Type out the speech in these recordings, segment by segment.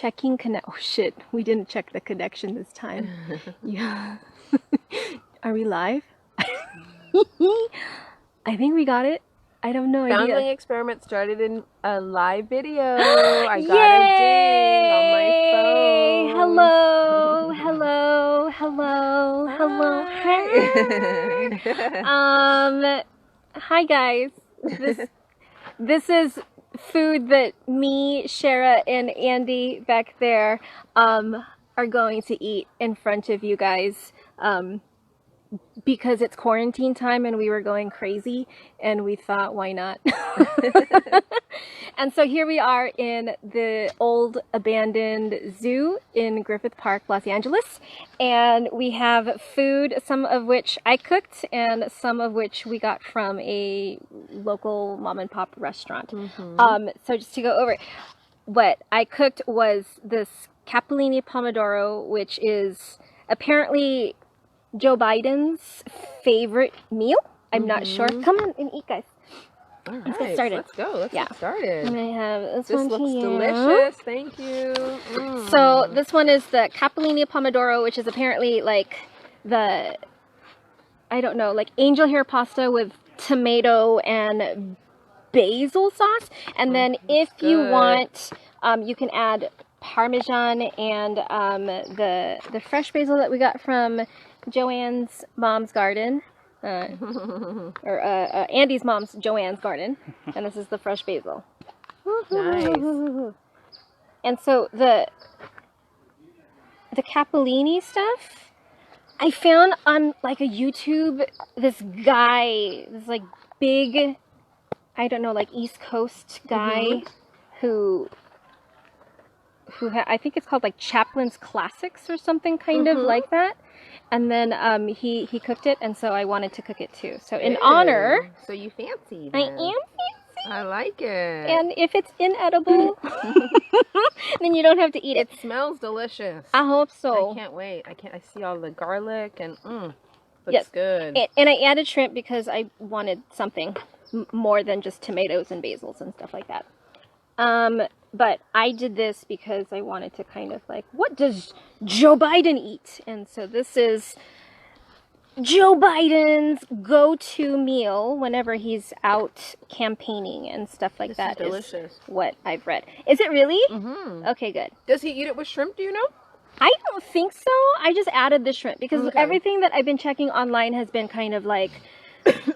Checking connect. Oh shit, we didn't check the connection this time. Yeah. Are we live? I think we got it. I have no idea. Foundling Experiment started in a live video. I got a ding on my phone. Hello, hello, hello, hello. Hi guys. This is food that me, Shara, and Andy back there are going to eat in front of you guys. Because it's quarantine time and we were going crazy and we thought, why not? And so here we are in the old abandoned zoo in Griffith Park, Los Angeles. And we have food, some of which I cooked and some of which we got from a local mom and pop restaurant. So just to go over, what I cooked was this capellini pomodoro, which is apparently Joe Biden's favorite meal. I'm not sure. Come on and eat, guys. All right, let's get started. Let's go. Let's get started. I'm gonna have this This one looks here. delicious. Thank you. So this one is the capellini pomodoro, which is apparently like the, I don't know, like angel hair pasta with tomato and basil sauce. And then if you want, you can add Parmesan and the fresh basil that we got from Joanne's mom's garden, or Andy's mom's Joanne's garden, and this is the fresh basil. Nice. And so the capellini stuff, I found on like a YouTube, this guy, this like big, I don't know, like East Coast guy who I think it's called like Chaplin's Classics or something kind of like that. And then he cooked it, and so I wanted to cook it too. So in honor, so you fancy I this. am fancy. I like it. And if it's inedible, then you don't have to eat it. It smells delicious. I hope so. I can't wait. I see all the garlic and looks good. And I added shrimp because I wanted something more than just tomatoes and basils and stuff like that. But I did this because I wanted to kind of like, what does Joe Biden eat? And so this is Joe Biden's go-to meal whenever he's out campaigning and stuff like that. This is delicious. Is what I've read. Is it really? Okay, good. Does he eat it with shrimp, do you know? I don't think so. I just added the shrimp because everything that I've been checking online has been kind of like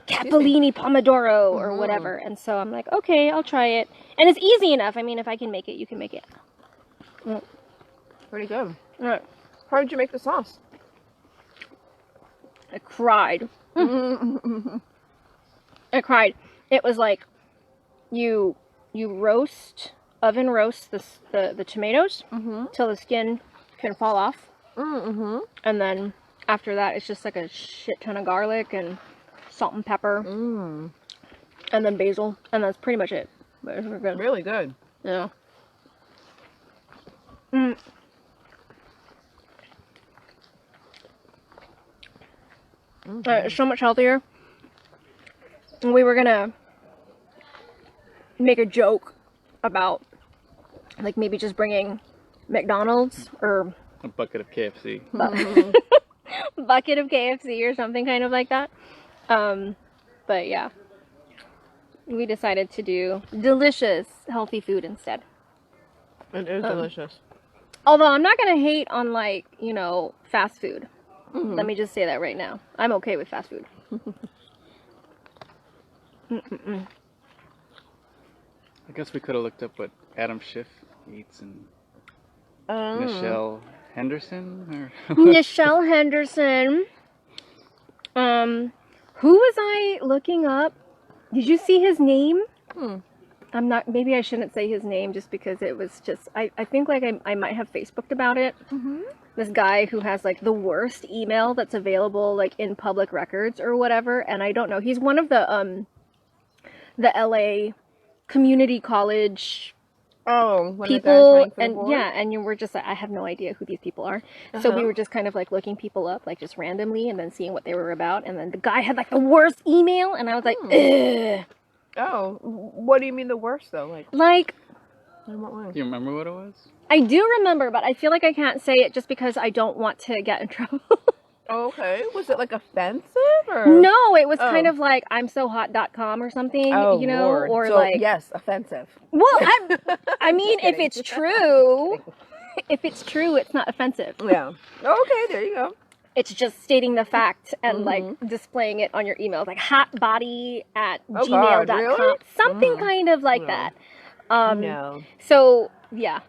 capellini pomodoro or whatever, and so I'm like, okay, I'll try it, and it's easy enough. I mean, if I can make it, you can make it. Pretty good. Right. How did you make the sauce? I cried. I cried. It was like you oven roast the tomatoes till the skin can fall off, and then after that it's just like a shit ton of garlic and salt and pepper, and then basil, and that's pretty much it. But it's good. Really good. Yeah. It's so much healthier. And we were gonna make a joke about like maybe just bringing McDonald's or a bucket of KFC. Bucket of KFC or something kind of like that. But yeah, we decided to do delicious, healthy food instead. It is delicious. Although I'm not gonna hate on like, you know, fast food. Let me just say that right now. I'm okay with fast food. I guess we could have looked up what Adam Schiff eats and Michelle Henderson or Michelle Henderson. Who was I looking up? Did you see his name? I'm not, maybe I shouldn't say his name just because it was just, I think like I might have Facebooked about it. This guy who has like the worst email that's available like in public records or whatever, and I don't know. He's one of the LA community college people, and yeah, and you were just like, I have no idea who these people are. So we were just kind of like looking people up like just randomly and then seeing what they were about, and then the guy had like the worst email, and I was like, ugh. Oh, what do you mean the worst though? Like In what way? Do you remember what it was? I do remember, but I feel like I can't say it just because I don't want to get in trouble. Oh, okay. Was it like offensive or? No, it was kind of like I'm so hot.com or something, Oh, you know, Lord. or So, like yes, offensive. well, I mean, if kidding. it's true, it's not offensive. Yeah. Okay, there you go. It's just stating the fact and like displaying it on your emails, like hotbody@gmail.com, God, really? something kind of like that. No. So yeah,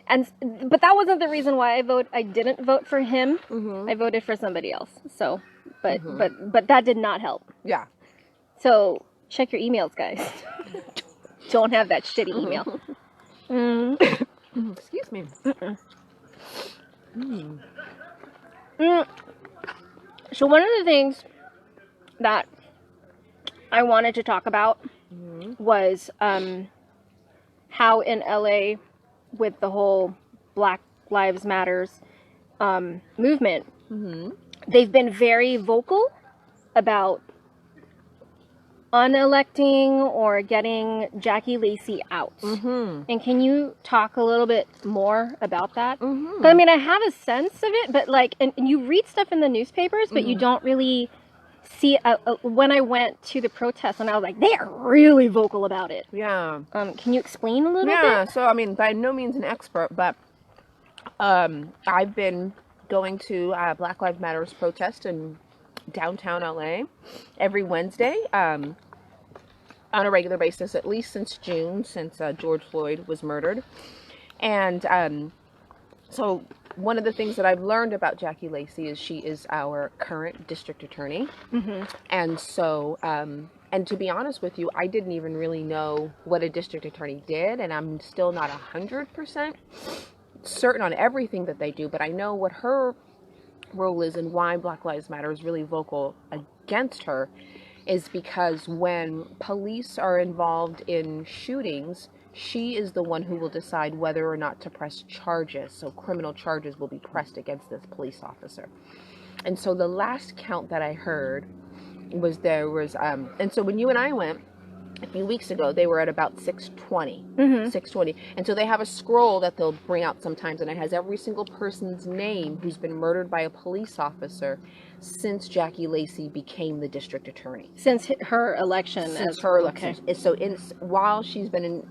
but that wasn't the reason why I didn't vote for him. I voted for somebody else. So, but that did not help. Yeah. So check your emails, guys. Don't have that shitty email. Excuse me. So one of the things that I wanted to talk about was how in LA with the whole Black Lives Matters movement, they've been very vocal about unelecting or getting Jackie Lacey out. And can you talk a little bit more about that? I mean, I have a sense of it, but like, and you read stuff in the newspapers, but you don't really see when I went to the protest and I was like, they are really vocal about it. Yeah. Can you explain a little bit? Yeah, so I mean, by no means an expert, but I've been going to Black Lives Matters protest in downtown LA every Wednesday on a regular basis, at least since June, since George Floyd was murdered. And so one of the things that I've learned about Jackie Lacey is she is our current district attorney. And so, and to be honest with you, I didn't even really know what a district attorney did, and I'm still not 100% certain on everything that they do, but I know what her role is and why Black Lives Matter is really vocal against her is because when police are involved in shootings, she is the one who will decide whether or not to press charges. So criminal charges will be pressed against this police officer. And so the last count that I heard was and so when you and I went a few weeks ago, they were at about 620. 620. And so they have a scroll that they'll bring out sometimes, and it has every single person's name who's been murdered by a police officer since Jackie Lacey became the district attorney. Since her election. Since her election. Okay. So while she's been in,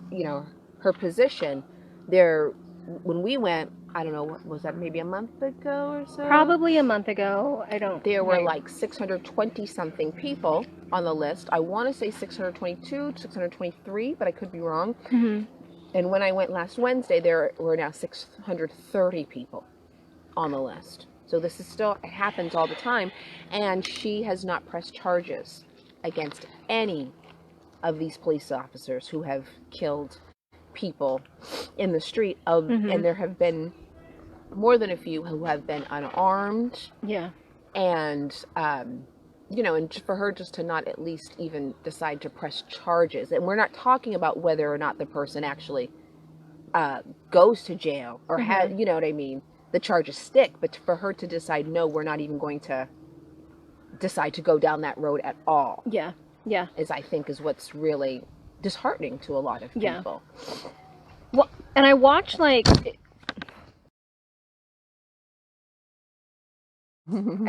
her position, when we went, I don't know, what was that, maybe a month ago or so? Probably a month ago. There were like 620 something people on the list. I want to say 622, 623, but I could be wrong. And when I went last Wednesday, there were now 630 people on the list. So this is still, it happens all the time. And she has not pressed charges against any of these police officers who have killed people in the street. And there have been more than a few who have been unarmed. Yeah. And, and for her just to not at least even decide to press charges. And we're not talking about whether or not the person actually goes to jail or has, you know what I mean? The charges stick. But for her to decide, no, we're not even going to decide to go down that road at all. Yeah. Yeah. I think is what's really disheartening to a lot of people. Well, and I watched I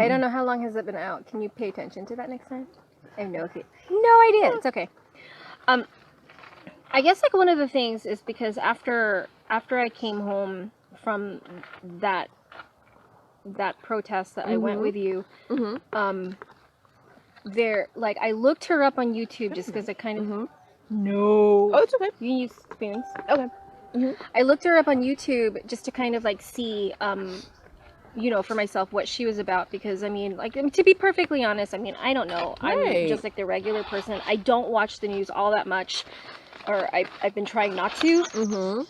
don't know how long has it been out. Can you pay attention to that next time? I have no idea. It's okay. I guess like one of the things is because after I came home from that protest that I went with you, I looked her up on YouTube just because I kind of no. Oh, it's okay. You can use spoons. Okay. I looked her up on YouTube just to kind of like see, for myself what she was about, because I mean, to be perfectly honest, I mean, I don't know. I'm just like the regular person. I don't watch the news all that much, or I've been trying not to.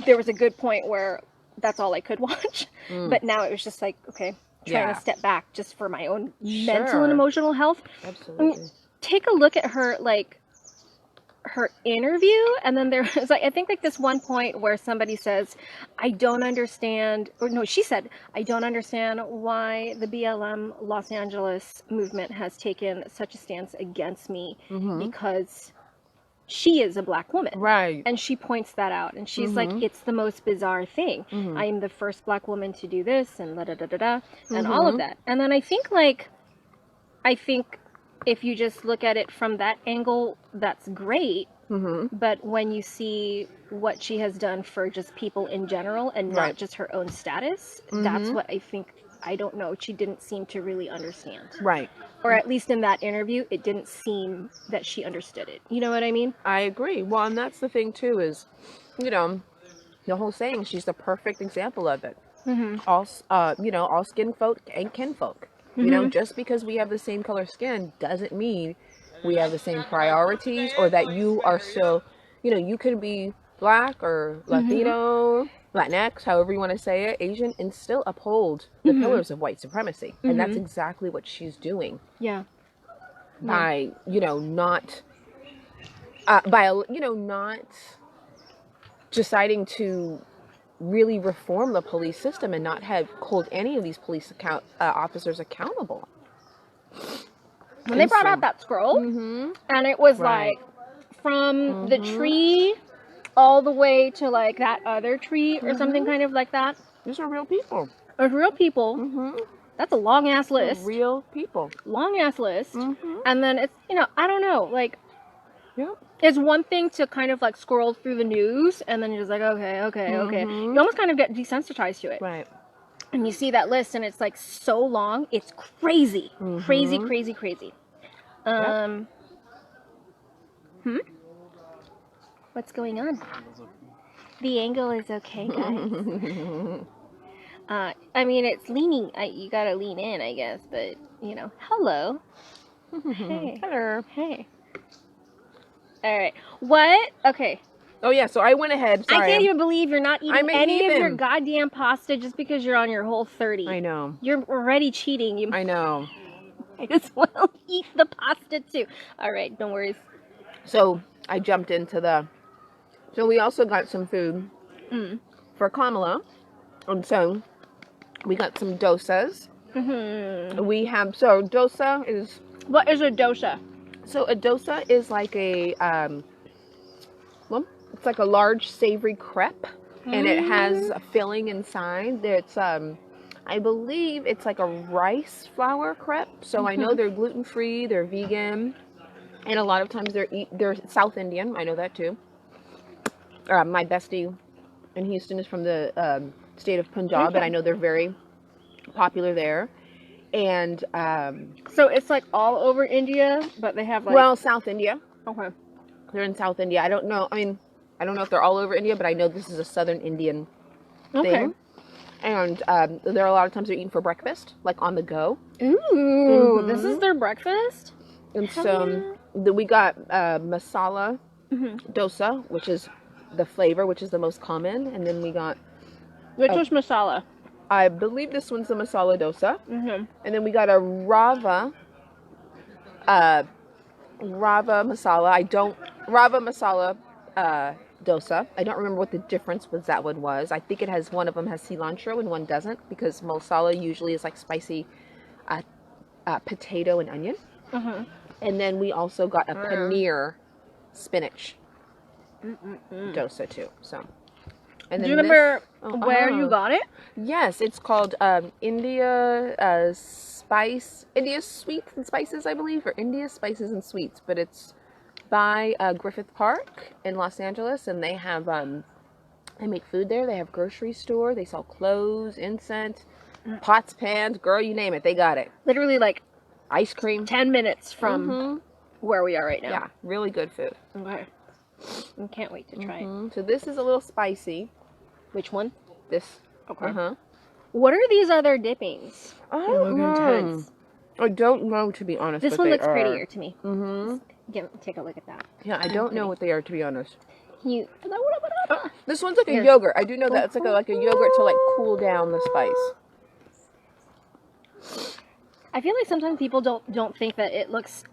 There was a good point where that's all I could watch, but now it was just like, okay, trying to step back just for my own mental and emotional health. Absolutely. I mean, take a look at her, her interview, and then there was I think this one point where somebody says, I don't understand, or no, she said, I don't understand why the BLM Los Angeles movement has taken such a stance against me, because she is a black woman. Right. And she points that out. And she's like, it's the most bizarre thing. I am the first black woman to do this and da-da-da-da-da and all of that. And then I think if you just look at it from that angle, that's great. But when you see what she has done for just people in general and not just her own status, that's what I don't know, she didn't seem to really understand. Right. Or at least in that interview, it didn't seem that she understood it. You know what I mean? I agree. Well, and that's the thing too is, you know, the whole saying, she's the perfect example of it. All, you know, all skin folk and kinfolk. You know, just because we have the same color skin doesn't mean we have the same priorities or that you are still, you know, you can be black or Latino, Latinx, however you want to say it, Asian, and still uphold the pillars of white supremacy. And that's exactly what she's doing. Yeah. By, you know, not, not deciding to really reform the police system and not hold any of these police officers accountable. When they brought out that scroll, and it was like from the tree all the way to like that other tree or something kind of like that. These are real people. There's real people. That's a long ass list. Real people. Long ass list. And then it's, you know, I don't know, like, Yep. it's one thing to kind of like scroll through the news and then you're just like, okay. You almost kind of get desensitized to it. Right. And you see that list and it's like so long, it's crazy. Crazy. What's going on? The angle is okay, guys. I mean, it's leaning. You gotta lean in, I guess. But you know, hello. Hey. Hello. Hey. All right. What? Okay. Oh yeah. So I went ahead. Sorry. I can't even believe you're not eating I'm a any of your heathen. goddamn pasta just because you're on your whole 30. I know. You're already cheating. You I know. might as well eat the pasta too. All right. No worries. So I jumped into so we also got some food for Kamala. And so we got some dosas. We have, so dosa is... What is a dosa? So a dosa is like a, well, it's like a large savory crepe. And it has a filling inside. It's, I believe it's like a rice flour crepe. So I know they're gluten-free, they're vegan. And a lot of times they're South Indian. I know that too. My bestie in Houston is from the state of Punjab, and I know they're very popular there. And so it's like all over India, but they have like... well, South India. Okay. They're in South India. I don't know. I mean, I don't know if they're all over India, but I know this is a Southern Indian thing. And there are a lot of times they're eaten for breakfast, like on the go. Ooh, this is their breakfast? And so we got masala dosa, which is the flavor, which is the most common. And then we got... Which was masala? I believe this one's the masala dosa. And then we got a rava masala. Rava masala dosa. I don't remember what the difference with that one was. I think one of them has cilantro and one doesn't, because masala usually is like spicy potato and onion. And then we also got a paneer spinach dosa too. So, and then do you remember where you got it? Yes, it's called India Sweets and Spices, I believe, or India Spices and Sweets. But it's by Griffith Park in Los Angeles, and they have they make food there. They have grocery store. They sell clothes, incense, pots, pans, girl, you name it, they got it. Literally like ice cream. 10 minutes from where we are right now. Yeah, really good food. Okay. I can't wait to try it. So this is a little spicy. Which one? This. Okay. What are these other dippings? I don't know, to be honest. This one looks prettier to me. Take a look at that. Yeah, I don't know what they are, to be honest. You. This one's like a yogurt. I do know that it's like a yogurt to like cool down the spice. I feel like sometimes people don't think that it looks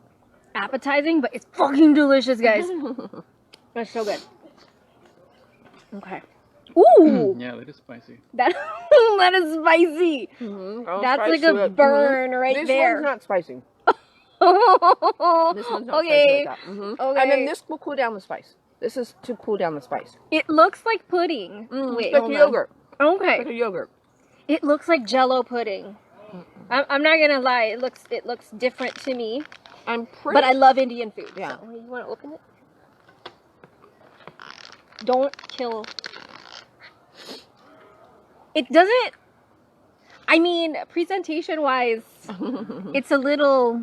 appetizing, but it's fucking delicious, guys. It's so good. Okay. Ooh! Yeah, that is spicy. That is spicy. That's like a burn right there. This one's not spicy. This one's not Okay. spicy like that. Okay. And then this will cool down the spice. This is to cool down the spice. It looks like pudding. Wait, It's like hold on. yogurt. Okay. Like a yogurt. It looks like Jello pudding. I'm not gonna lie. It looks different to me. I'm pretty. But I love Indian food. Yeah. So, you want to open it? Don't kill. It doesn't. I mean, presentation wise, it's a little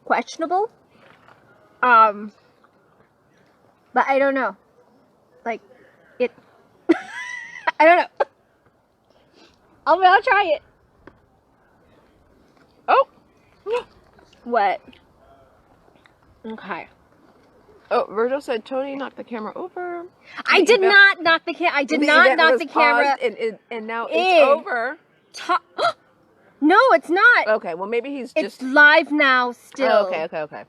questionable. But I don't know. Like it. I don't know. I'll try it. Oh. What? Okay. Oh, Virgil said Toni knocked the camera over. I did not knock the camera. I did not knock the camera. And now it's over. No, it's not. Okay, well maybe he's It's just. live now still. Oh, okay.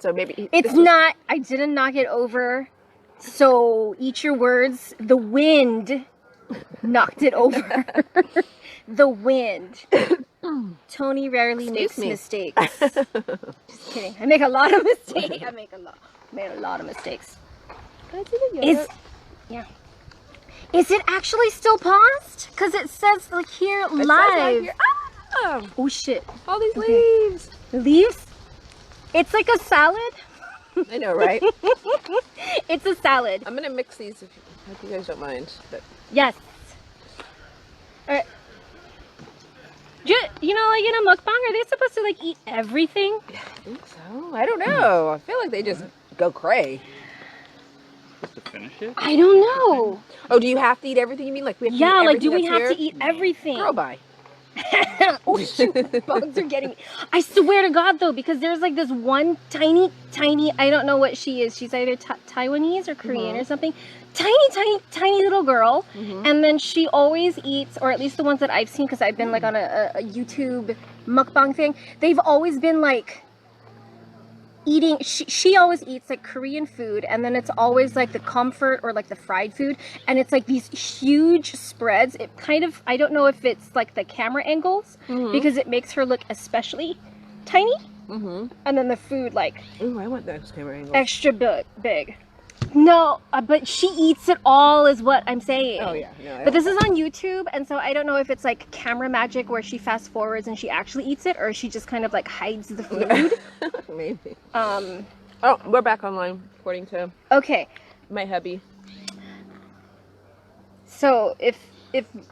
So maybe It's not. I didn't knock it over. So eat your words. The wind knocked it over. The wind. Toni rarely makes mistakes. Just kidding. I make a lot of mistakes. Made a lot of mistakes. Is it actually still paused? Because it says like here live. Oh shit. All these leaves. Leaves? It's like a salad. I know, right? It's a salad. I'm gonna mix these if you guys don't mind. But Yes. You know, like in a mukbang, are they supposed to like eat everything? I think so. I don't know. I feel like they just go cray. Supposed to finish it? I don't know. Oh, do you have to eat everything? You mean like we have to eat Like do we everything have up to here? eat everything? Girl, bye. Oh shoot, bugs are getting me. I swear to God though, because there's like this one tiny, I don't know what she is. She's either Taiwanese or Korean or something. Tiny little girl. And then she always eats, or at least the ones that I've seen, because I've been like on a YouTube mukbang thing. They've always been like eating, she always eats like Korean food, and then it's always like the comfort or like the fried food, and it's like these huge spreads. It kind of, I don't know if it's like the camera angles, because it makes her look especially tiny, and then the food like Ooh, I want those camera angles. extra big. No, but she eats it all is what I'm saying. Oh yeah, no. But this is on YouTube, and so I don't know if it's like camera magic where she fast forwards and she actually eats it, or she just kind of like hides the food. Maybe. Oh, we're back online according to Okay. my hubby. So if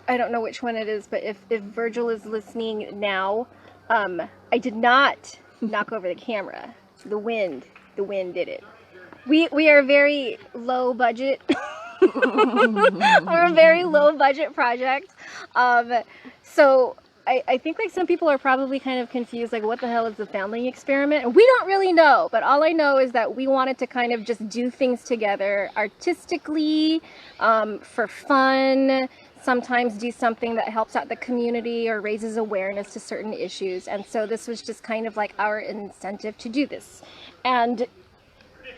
I don't know which one it is, but if Virgil is listening now, I did not knock over the camera. The wind did it. We are very low budget. We're a very low budget project. So I think like some people are probably kind of confused, like what the hell is the Foundling Experiment? And we don't really know, but all I know is that we wanted to kind of just do things together artistically, for fun, sometimes do something that helps out the community or raises awareness to certain issues. And so this was just kind of like our incentive to do this. And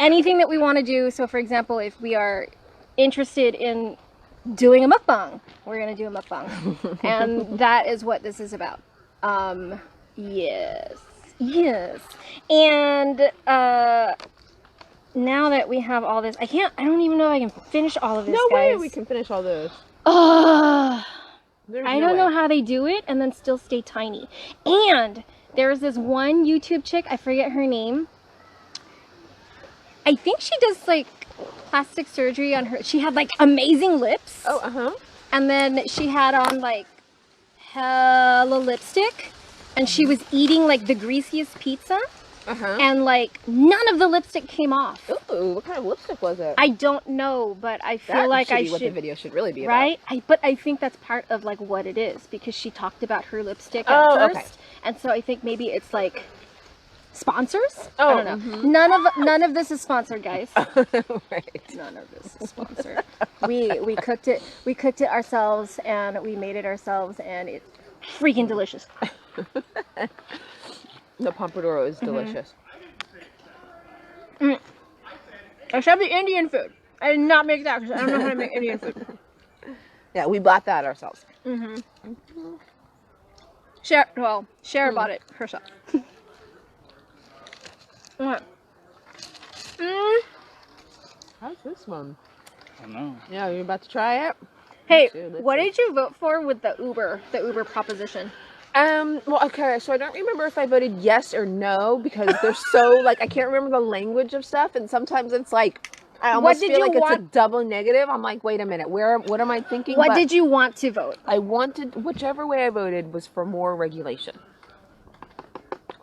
anything that we want to do, so for example, if we are interested in doing a mukbang, we're going to do a mukbang. And that is what this is about. Yes. And now that we have all this, I don't even know if I can finish all of this, No guys. way we can finish all this. I No don't know way. how they do it and then still stay tiny. And there's this one YouTube chick, I forget her name. I think she does like plastic surgery on her. She had like amazing lips. Oh, And then she had on like hella lipstick. And she was eating like the greasiest pizza. And like none of the lipstick came off. Ooh, what kind of lipstick was it? I don't know, but I feel That like should I be what the should. video should really be about. Right? But I think that's part of like what it is, because she talked about her lipstick at first. Okay. And so I think maybe it's like sponsors? Oh, I don't know. None of this is sponsored, guys. Right. None of this is sponsored. We cooked it ourselves, and we made it ourselves, and it's freaking delicious. The pompadoro is delicious. Except the Indian food. I did not make that because I don't know how to make Indian food. Yeah, we bought that ourselves. Shara bought it herself. What? How's this one? I don't know. Yeah, you're about to try it? Hey, Let's what see. did you vote for with the Uber proposition? Well, okay, so I don't remember if I voted yes or no because they're so, like, I can't remember the language of stuff, and sometimes it's like, I almost did feel you like it's a want- double negative. I'm like, wait a minute, what am I thinking? What But did you want to vote? I wanted, whichever way I voted was for more regulation.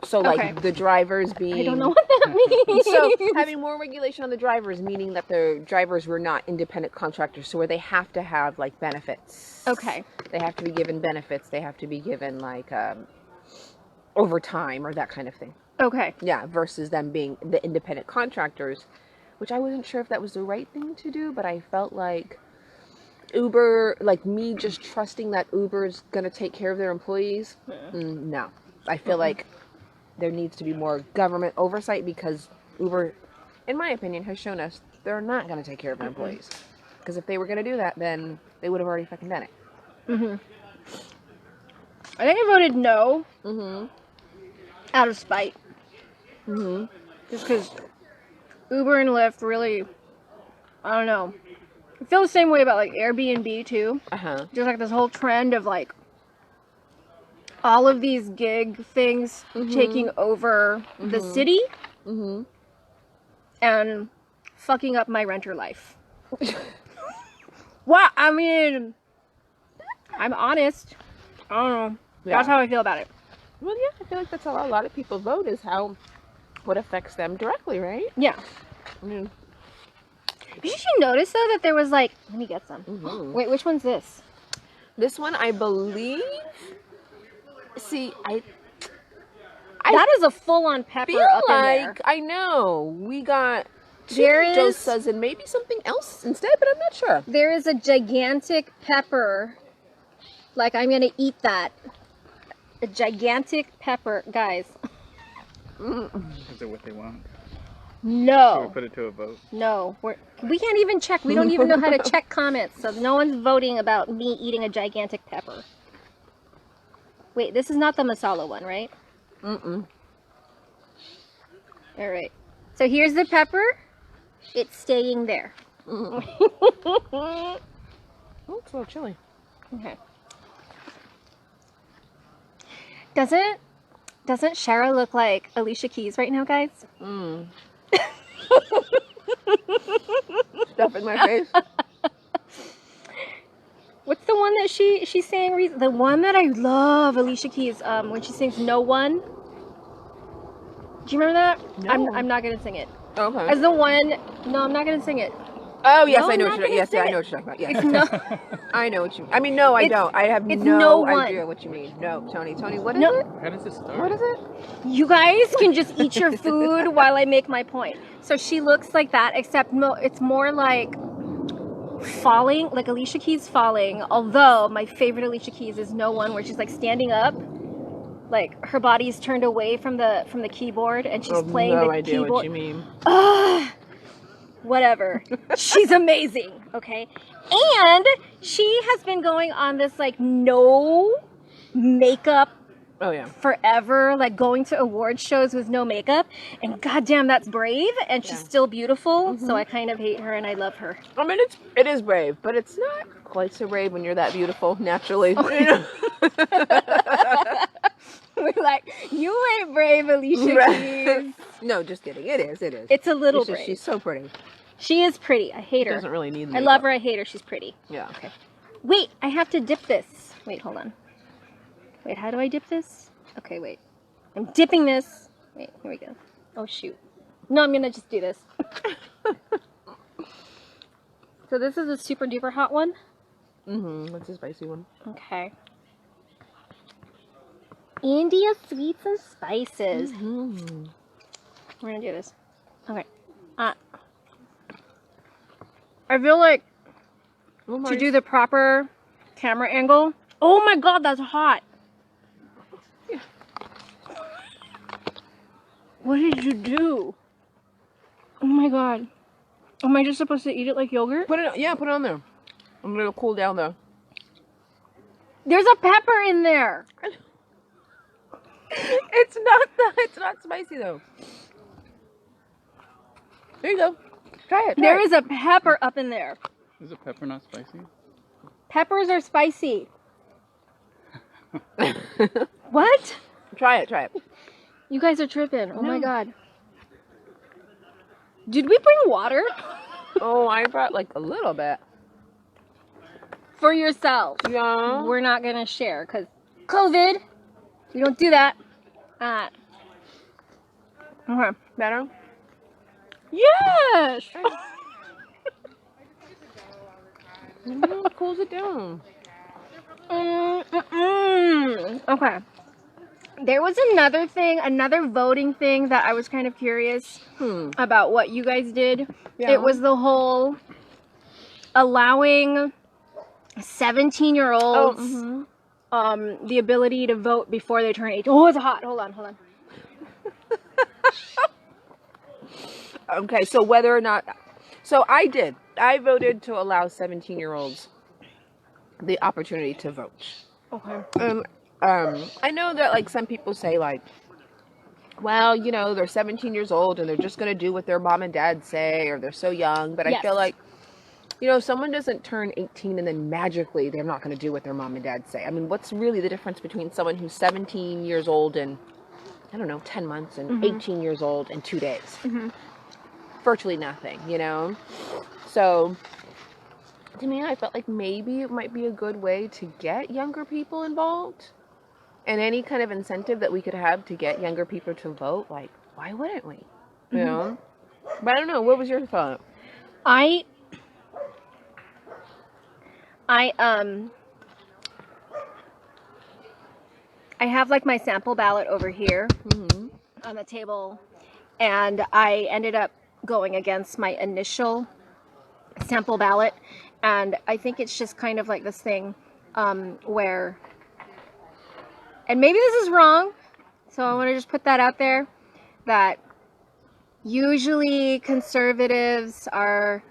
So, like, Okay. the drivers being... I don't know what that means. So, having more regulation on the drivers, meaning that the drivers were not independent contractors, so where they have to have, like, benefits. Okay. They have to be given benefits. They have to be given, like, overtime or that kind of thing. Okay. Yeah, versus them being the independent contractors, which I wasn't sure if that was the right thing to do, but I felt like Uber, like me just trusting that Uber's going to take care of their employees, no. I feel like there needs to be more government oversight because Uber, in my opinion, has shown us they're not going to take care of their employees. Because if they were going to do that, then they would have already fucking done it. I think I voted no. Out of spite. Mm-hmm. Just because Uber and Lyft really, I don't know. I feel the same way about like Airbnb too. Uh-huh. Just like this whole trend of like all of these gig things taking over the city and fucking up my renter life. Well, I mean, I'm honest. I don't know. Yeah. That's how I feel about it. Well, yeah, I feel like that's how a lot of people vote is what affects them directly, right? Yeah. I mean, Did you notice though that there was like, let me get some. Wait, which one's this? this one, I believe. See, That is a full-on pepper feel up in like there. I know we got two There is- dosas and maybe something else instead, but I'm not sure. There is a gigantic pepper. Like I'm gonna eat that. A gigantic pepper, guys. Is it what they want? Should we No, put it to a vote? no, we can't even check. We don't even know how to check comments, so no one's voting about me eating a gigantic pepper. Wait, this is not the masala one, right? Mm-mm. All right. So here's the pepper. It's staying there. Oh, it's a little chilly. Okay. Doesn't Shara look like Alicia Keys right now, guys? Stuff in my face. What's the one that she sang? The one that I love, Alicia Keys. When she sings "No One." Do you remember that? No. I'm not gonna sing it. Okay. As the one. No, I'm not gonna sing it. Oh yes, No, I know I'm what not you're. Yes, gonna I say know it. what you're talking about. Yes, It's no. I know what you. I mean, no, I It's- don't. I have it's no no one. idea what you mean. No, Toni, what is No. it? How does it start? What is it? You guys can just eat your food while I make my point. So she looks like that, except it's more like falling, like Alicia Keys falling. Although my favorite Alicia Keys is "No One," where she's like standing up, like her body's turned away from the keyboard, and she's playing no the idea keyboard. what you mean. Whatever. She's amazing. Okay, and she has been going on this like no makeup Oh yeah. forever, like going to award shows with no makeup, and goddamn, that's brave, and she's Yeah. still beautiful. So I kind of hate her, and I love her. I mean, it is brave, but it's not quite so brave when you're that beautiful naturally. You know? We're like, you ain't brave, Alicia Keys. No, just kidding. It is. It is. It's a little It's just- brave. she's so pretty. She is pretty. I hate She her. doesn't really need. I love her. I hate her. She's pretty. Yeah. Okay. Wait, I have to dip this. Wait, hold on. Wait, how do I dip this? Okay, wait. I'm dipping this. Wait, here we go. Oh, shoot. No, I'm gonna just do this. So this is a super duper hot one. What's the spicy one? Okay. India sweets and spices. Mm-hmm. We're gonna do this. Okay. I feel like to do the proper camera angle. Oh my god, that's hot. Yeah. What did you do? Oh my god. Am I just supposed to eat it like yogurt? Put it on there. I'm gonna cool down though. There's a pepper in there. It's not that. It's not spicy though. There you go. Try it. There is a pepper up in there. Is a pepper not spicy? Peppers are spicy. What? Try it. Try it. You guys are tripping. Oh my No. god. Did we bring water? Oh, I brought like a little bit. For yourself. Yeah. We're not gonna share because COVID. We don't do that. Okay. Better? Yes. It cools it down. Okay. There was another voting thing that I was kind of curious about what you guys did. Yeah. It was the whole allowing 17-year-olds the ability to vote before they turn 18. Oh, it's hot. Hold on. Okay, so whether or not... So I did. I voted to allow 17-year-olds the opportunity to vote. Okay. I know that like some people say like, well, you know, they're 17 years old and they're just going to do what their mom and dad say, or they're so young. But I feel like, you know, someone doesn't turn 18 and then magically they're not going to do what their mom and dad say. I mean, what's really the difference between someone who's 17 years old and, I don't know, 10 months and 18 years old and 2 days? Virtually nothing, you know? So, to me, I felt like maybe it might be a good way to get younger people involved. And any kind of incentive that we could have to get younger people to vote, like, why wouldn't we? You know? But I don't know, what was your thought? I have like my sample ballot over here on the table, and I ended up going against my initial sample ballot, and I think it's just kind of like this thing where, and maybe this is wrong, so I want to just put that out there, that usually conservatives are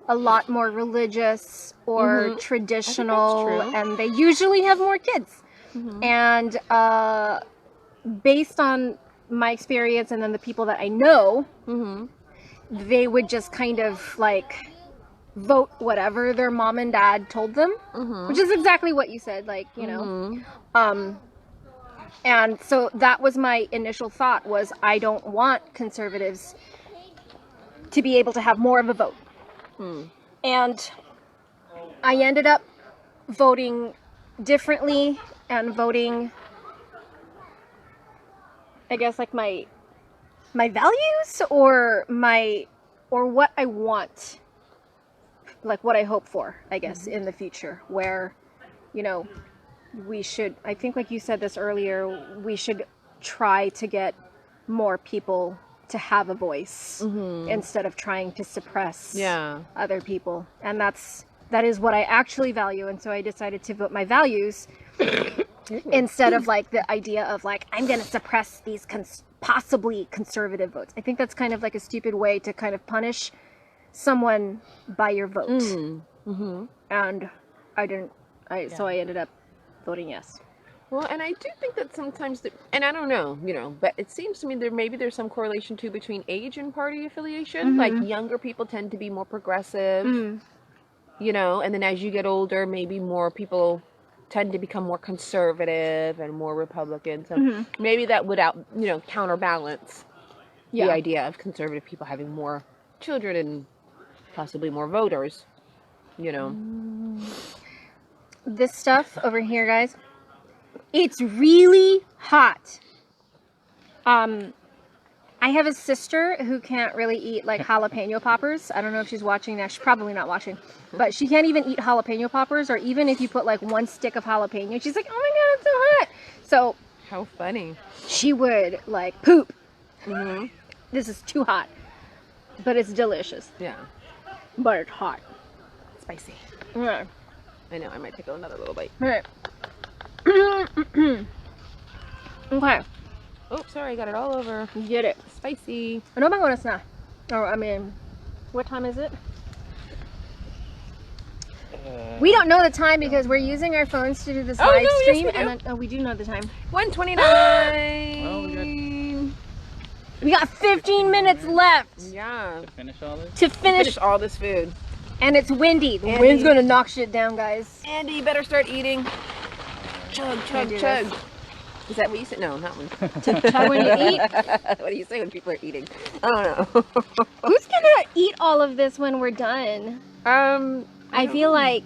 a lot more religious or traditional, and they usually have more kids. And based on my experience and then the people that I know, they would just kind of like vote whatever their mom and dad told them, which is exactly what you said, like, you know. And so that was my initial thought, was I don't want conservatives to be able to have more of a vote. And I ended up voting differently and voting, I guess, like my values or what I want, like what I hope for, I guess, in the future, where, you know, we should, I think like you said this earlier, we should try to get more people to have a voice instead of trying to suppress other people. And that is what I actually value. And so I decided to vote my values instead of like the idea of like, I'm going to suppress these possibly conservative votes. I think that's kind of like a stupid way to kind of punish someone by your vote. And so I ended up voting yes. Well, and I do think that sometimes, and I don't know, you know, but it seems to me there's some correlation too between age and party affiliation. Like younger people tend to be more progressive, you know, and then as you get older, maybe more people tend to become more conservative and more Republican. So maybe that would counterbalance the idea of conservative people having more children and possibly more voters, you know. This stuff over here, guys, it's really hot. I have a sister who can't really eat like jalapeno poppers. I don't know if she's watching now. She's probably not watching, but she can't even eat jalapeno poppers, or even if you put like one stick of jalapeno, she's like, oh my god, it's so hot. So how funny. She would like poop. This is too hot, but it's delicious. Yeah, but it's hot, spicy. Yeah. I know, I might take another little bite. Right. Okay. Oh, sorry, I got it all over. Get it. Spicy. Ano bang oras na? Or, I mean, what time is it? We don't know the time because we're using our phones to do this Oh, live no, yes, stream, we do. and then, we do know the time. 1:29. Well, We got 15 minutes left Yeah. to finish all this. to finish, all this food. and it's windy. The Andy. wind's gonna knock shit down, guys. Andy, you better start eating. Chug, chug, do chug. this. Is that what you said? No, not one. Chug when you eat. What do you say when people are eating? I don't know. Who's gonna eat all of this when we're done? I feel like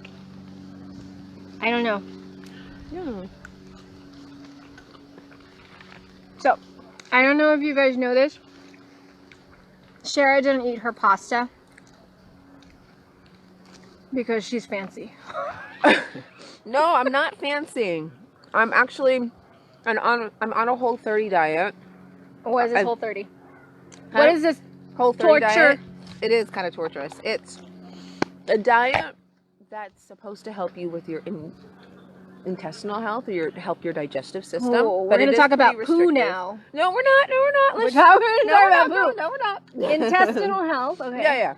I don't know. Yeah. So, I don't know if you guys know this. Shara didn't eat her pasta because she's fancy. No, I'm not fancying. I'm actually I'm on a Whole30 diet. What is this I- Whole 30? Huh? What is this? Whole30 Torture. diet. It is kind of torturous. It's a diet that's supposed to help you with your intestinal health or help your digestive system. Oh, we're but going it to is talk about pretty poo restrictive. now. No, we're not. No, we're not. We're talking about poo. No, we're not. Intestinal health. Okay. Yeah.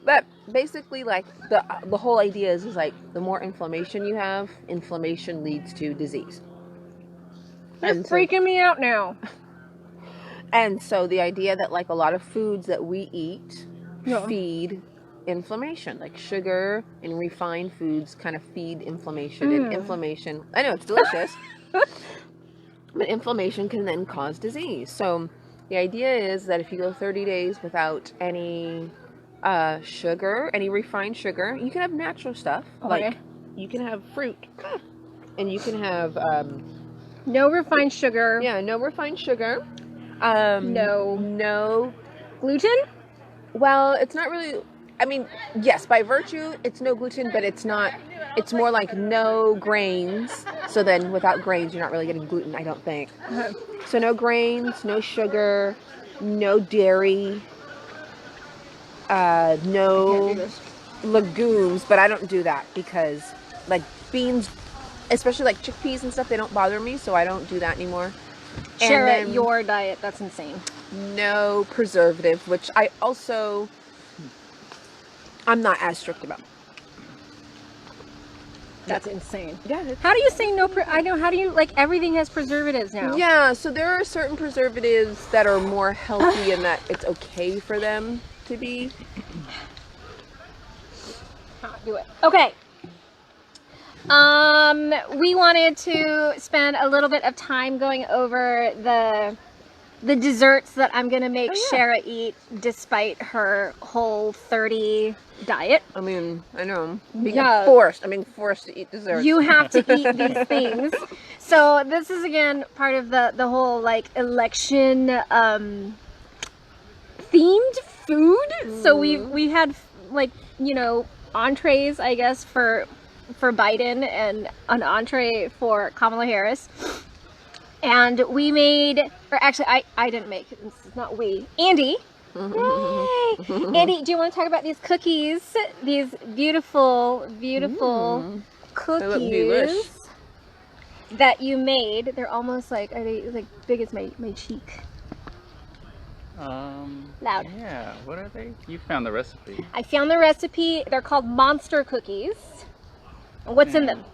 But basically, like the whole idea is like the more inflammation you have, inflammation leads to disease. You're And so- freaking me out now. And so the idea that like a lot of foods that we eat Yeah. feed inflammation, like sugar and refined foods kind of feed inflammation. And inflammation, I know it's delicious, but inflammation can then cause disease. So the idea is that if you go 30 days without any sugar, any refined sugar, you can have natural stuff. Okay. Like you can have fruit and you can have No refined sugar. no refined sugar. No gluten. Well, it's not really. I mean, yes, by virtue, it's no gluten, but it's not. It's more like no grains. So then, without grains, you're not really getting gluten, I don't think. So no grains, no sugar, no dairy, no legumes. But I don't do that because, like beans, especially like chickpeas and stuff, they don't bother me, so I don't do that anymore. Share And then- your diet. That's insane. no preservative, which I'm not as strict about. That's insane. Yeah. How do you say no? I know. How do you like? Everything has preservatives now. Yeah, so there are certain preservatives that are more healthy and that it's okay for them to be. Do it. Okay. We wanted to spend a little bit of time going over the desserts that I'm gonna make Shara eat despite her Whole30 diet. I mean, I know. Being Yeah. forced to eat dessert. You have to eat these things. So this is again part of the whole like election themed food. So we had like, you know, entrees, I guess, for Biden and an entree for Kamala Harris. And we made, or actually I didn't make, it's not we, Andy. Yay! Andy, do you want to talk about these cookies? These beautiful, beautiful They look delish. cookies that you made. They're almost like, are they like big as my cheek? Loud. Yeah, what are they? You found the recipe. I found the recipe. They're called monster cookies. What's in them?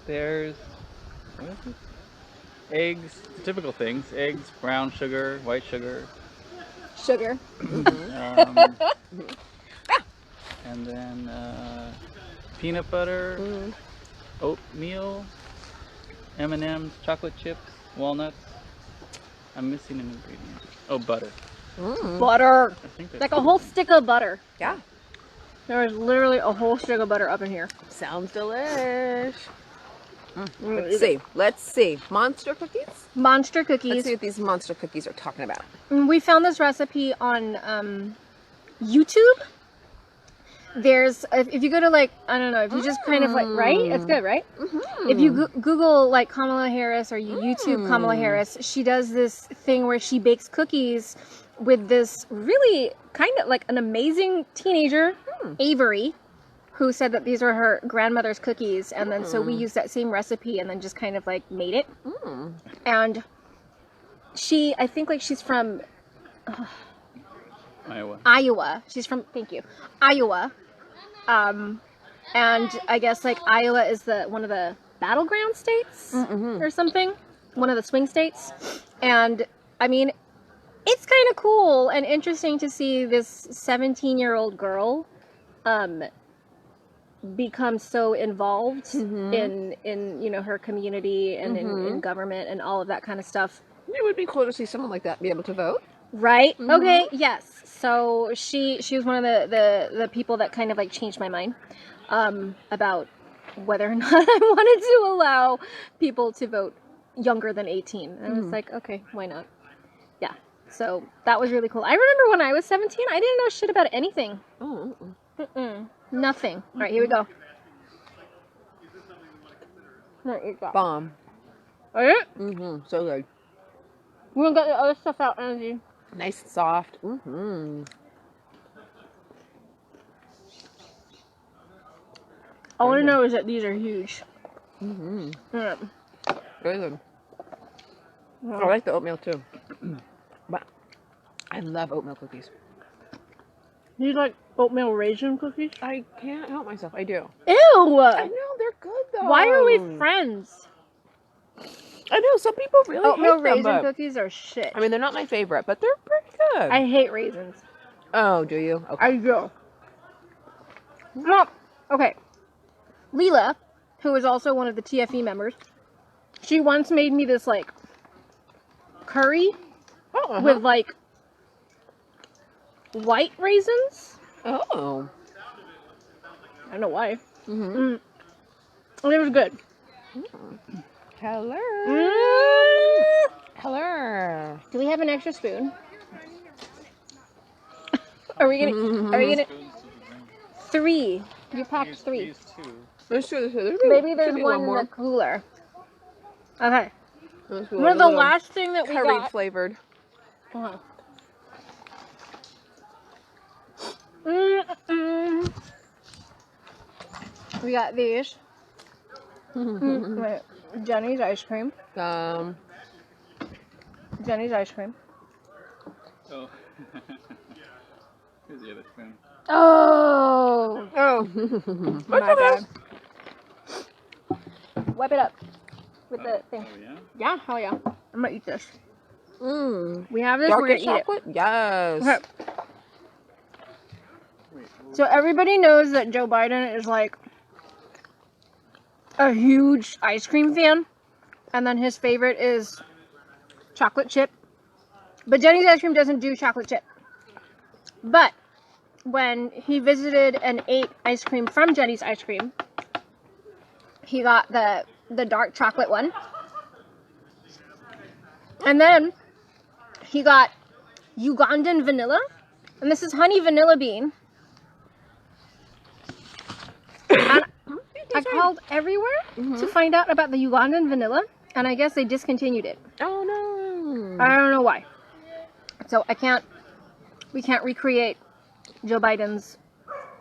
There's what is it? Eggs, typical things: eggs, brown sugar, white sugar, Sugar. and then peanut butter, oatmeal, M&Ms, chocolate chips, walnuts. I'm missing an ingredient. Oh, butter. Butter. I think that's Like a whole stick of butter. Yeah. There is literally a whole stick of butter up in here. Sounds delish. Let's see. Monster cookies? Monster Let's cookies. see what these monster cookies are talking about. We found this recipe on YouTube. There's, if you go to like, I don't know, if you just kind of like, right? It's good, right? If you Google like Kamala Harris or you YouTube Kamala Harris, she does this thing where she bakes cookies with this really kind of like an amazing teenager, Avery, who said that these were her grandmother's cookies. And then so we used that same recipe and then just kind of like made it. And she, I think like she's from Iowa. Iowa. She's from, thank you, Iowa. And I guess like Iowa is one of the battleground states or something, one of the swing states. And I mean, it's kind of cool and interesting to see this 17-year-old girl become so involved in you know, her community and in government and all of that kind of stuff. It would be cool to see someone like that be able to vote. Right? Okay, yes. So she was one of the people that kind of like changed my mind about whether or not I wanted to allow people to vote younger than 18. And I was like, okay, why not? Yeah. So that was really cool. I remember when I was 17, I didn't know shit about anything. Nothing. All right, here we go. There you go. Bomb. Are it? So good. We're gonna get the other stuff out, Angie. Nice and soft. All I know is that these are huge. Very good. I like the oatmeal too. But I love oatmeal cookies. Do you like oatmeal raisin cookies? I can't help myself. I do. Ew! I know, they're good though. Why are we friends? I know, some people really Oatmeal hate them, raisin but cookies are shit. I mean, they're not my favorite, but they're pretty good. I hate raisins. Oh, do you? Okay. I do. Well, okay. Leela, who is also one of the TFE members, she once made me this, like, curry with, like, white raisins. Oh. I don't know why. And it was good. Hello. Hello. Do we have an extra spoon? Are we gonna 3. You packed 3. There's two. Maybe there's one in the cooler. Okay. One of the last thing that we curry got. flavored. We got these. Wait, Jenny's ice cream. Jenny's ice cream. Oh. Here's the other spoon. Oh! Oh. My bad. Wipe it up with the thing. Oh, yeah? Yeah, hell yeah. I'm gonna eat this. We have this, Dark we're gonna chocolate? eat it. Yes. Okay. So everybody knows that Joe Biden is like a huge ice cream fan. And then his favorite is chocolate chip. But Jenny's ice cream doesn't do chocolate chip. But when he visited and ate ice cream from Jenny's ice cream, he got the dark chocolate one. And then he got Ugandan vanilla. And this is honey vanilla bean. And I called everywhere to find out about the Ugandan vanilla. And I guess they discontinued it. Oh no. I don't know why. So we can't recreate Joe Biden's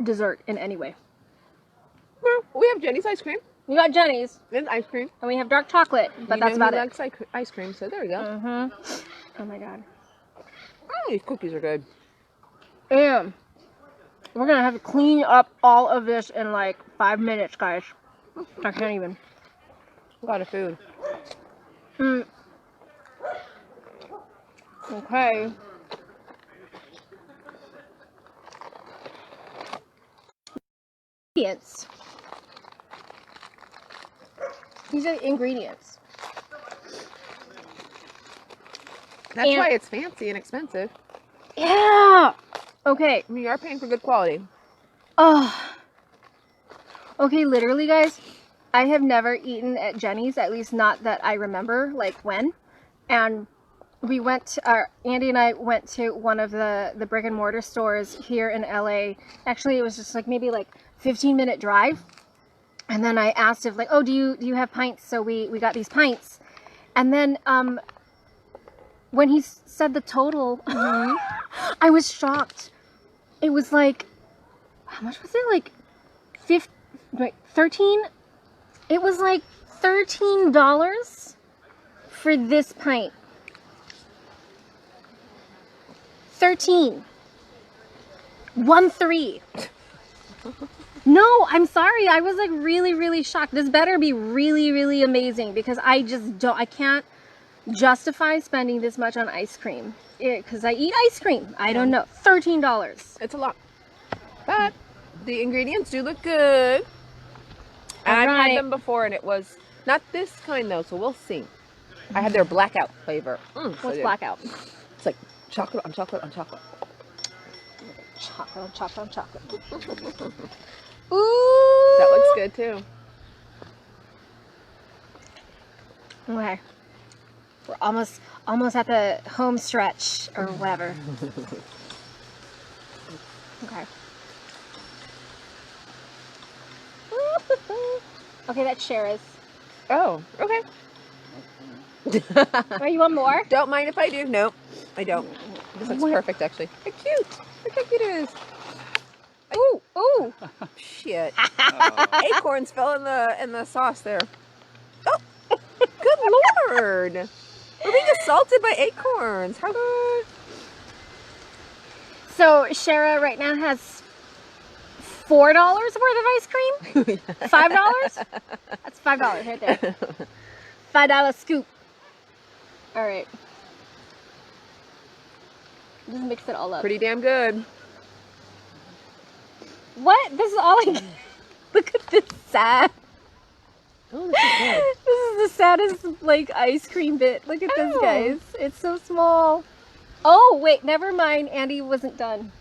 dessert in any way. Well, we have Jenny's ice cream. We got Jenny's. And ice cream. And we have dark chocolate, but that's about it. Likes ice cream, so there we go. Oh my god. Oh, these cookies are good. And we're gonna have to clean up all of this in like 5 minutes, guys. I can't even. A lot of food. Okay. Ingredients. These are the ingredients. That's why it's fancy and expensive. Yeah. Okay. I mean, you are paying for good quality. Oh. Okay, literally, guys, I have never eaten at Jenny's, at least not that I remember, like when. And we went, Andy and I went to one of the brick and mortar stores here in LA. Actually, it was just like maybe like 15-minute drive. And then I asked if like, oh, do you have pints? So we got these pints. And then when he said the total, I was shocked. It was like, how much was it? Like 13? It was like $13 for this pint. 13. 1-3. No, I'm sorry. I was like really, really shocked. This better be really, really amazing because I just don't, I can't justify spending this much on ice cream. Because I eat ice cream. I don't know. $13. It's a lot. But the ingredients do look good. And I've had them before and it was not this kind though, so we'll see. I had their blackout flavor. What's blackout? It's like chocolate on chocolate on chocolate. Chocolate on chocolate on chocolate. Ooh! That looks good too. Okay. We're almost at the home stretch or whatever. Okay. Okay, that's Shara's. Oh, okay. Oh, you want more? Don't mind if I do. Nope, I don't. This looks perfect, actually. How cute. Look how cute it is. Ooh, ooh. Shit. Acorns fell in the sauce there. Oh, good Lord. We're being assaulted by acorns. How good. So Shara right now has $4 worth of ice cream? $5? That's $5 right there. $5 scoop. All right. Just mix it all up. Pretty damn good. What? This is all I get. Look at this sad. Oh, this is good. This is the saddest, like, ice cream bit. Look at this, guys. It's so small. Oh, wait. Never mind. Andy wasn't done.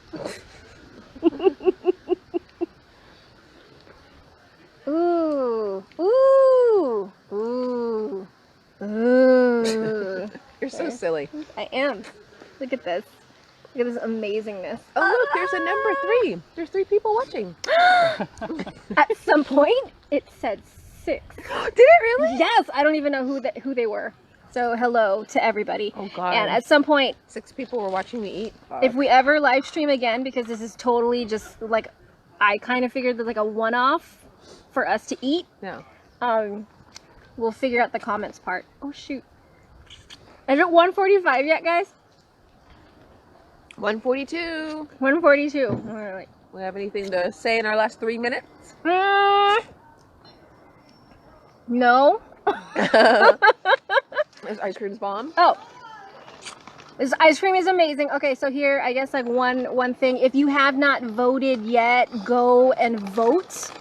Ooh. Ooh. Ooh. Ooh. You're so silly. I am. Look at this. Look at this amazingness. Oh, look, there's a number 3. There's 3 people watching. At some point, it said 6. Did it really? Yes, I don't even know who they were. So hello to everybody. Oh God. And at some point, 6 people were watching me eat. if we ever live stream again, because this is totally just like, I kind of figured that like a one-off for us to eat. Yeah. We'll figure out the comments part. Oh shoot. Is it 1:45 yet, guys? 142. 1:42. All right. We have anything to say in our last 3 minutes? No. This ice cream's bomb. Oh. This ice cream is amazing. Okay, so here, I guess like one thing. If you have not voted yet, go and vote.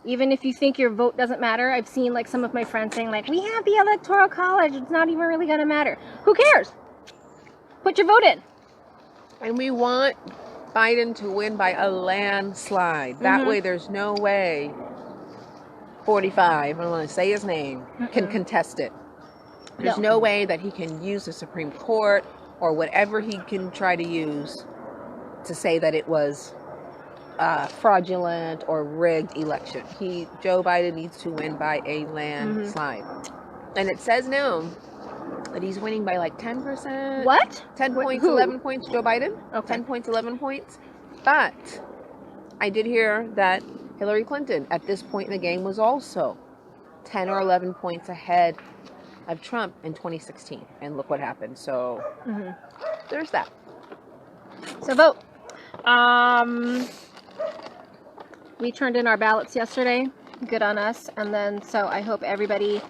Even if you think your vote doesn't matter, I've seen like some of my friends saying like, we have the electoral college, it's not even really gonna matter. Who cares? Put your vote in. And we want Biden to win by a landslide. That way there's no way 45, I don't want to say his name, can contest it. There's no way that he can use the Supreme Court or whatever he can try to use to say that it was fraudulent or rigged election. Joe Biden needs to win by a landslide. And it says now that he's winning by like 10%. What? 10 points, Who? 11 points, Joe Biden. Okay. 10 points, 11 points. But I did hear that Hillary Clinton at this point in the game was also 10 or 11 points ahead of Trump in 2016. And look what happened. So there's that. So vote. We turned in our ballots yesterday. Good on us. And then, so I hope everybody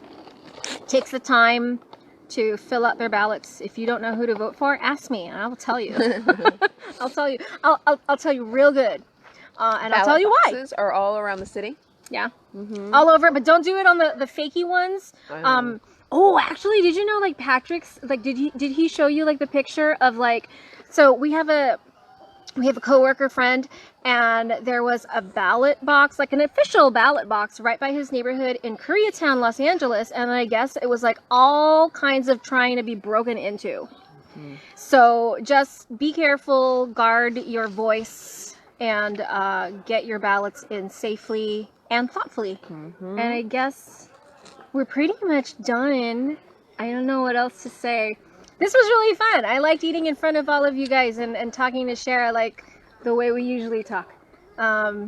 takes the time to fill out their ballots. If you don't know who to vote for, ask me and I will tell you. I'll tell you. I'll tell you real good. And I'll tell you why. Boxes are all around the city. Yeah. All over, but don't do it on the fakey ones. Oh, actually, did you know like Patrick's, like did he show you like the picture of like, so we have a coworker friend, and there was a ballot box, like an official ballot box right by his neighborhood in Koreatown, Los Angeles, and I guess it was like all kinds of trying to be broken into. So just be careful, guard your voice, and get your ballots in safely and thoughtfully. And I guess we're pretty much done. I don't know what else to say. This was really fun. I liked eating in front of all of you guys and talking to Shara like the way we usually talk. Yeah,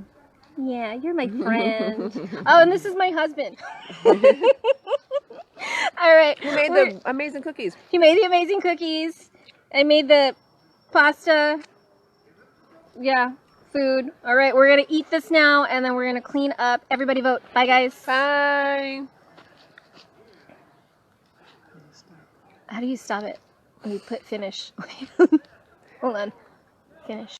you're my friend. Oh, and this is my husband. All right. Who made the amazing cookies? He made the amazing cookies. I made the pasta. Yeah. food. All right, we're gonna eat this now, and then we're gonna clean up. Everybody vote. Bye, guys. Bye. How do you stop it? You put finish. Hold on. Finish.